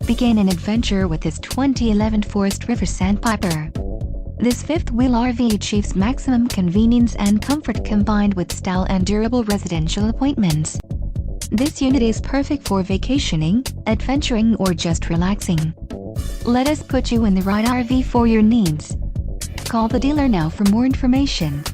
Begin an adventure with this 2011 Forest River Sandpiper. This fifth-wheel RV achieves maximum convenience and comfort combined with style and durable residential appointments. This unit is perfect for vacationing, adventuring, or just relaxing. Let us put you in the right RV for your needs. Call the dealer now for more information.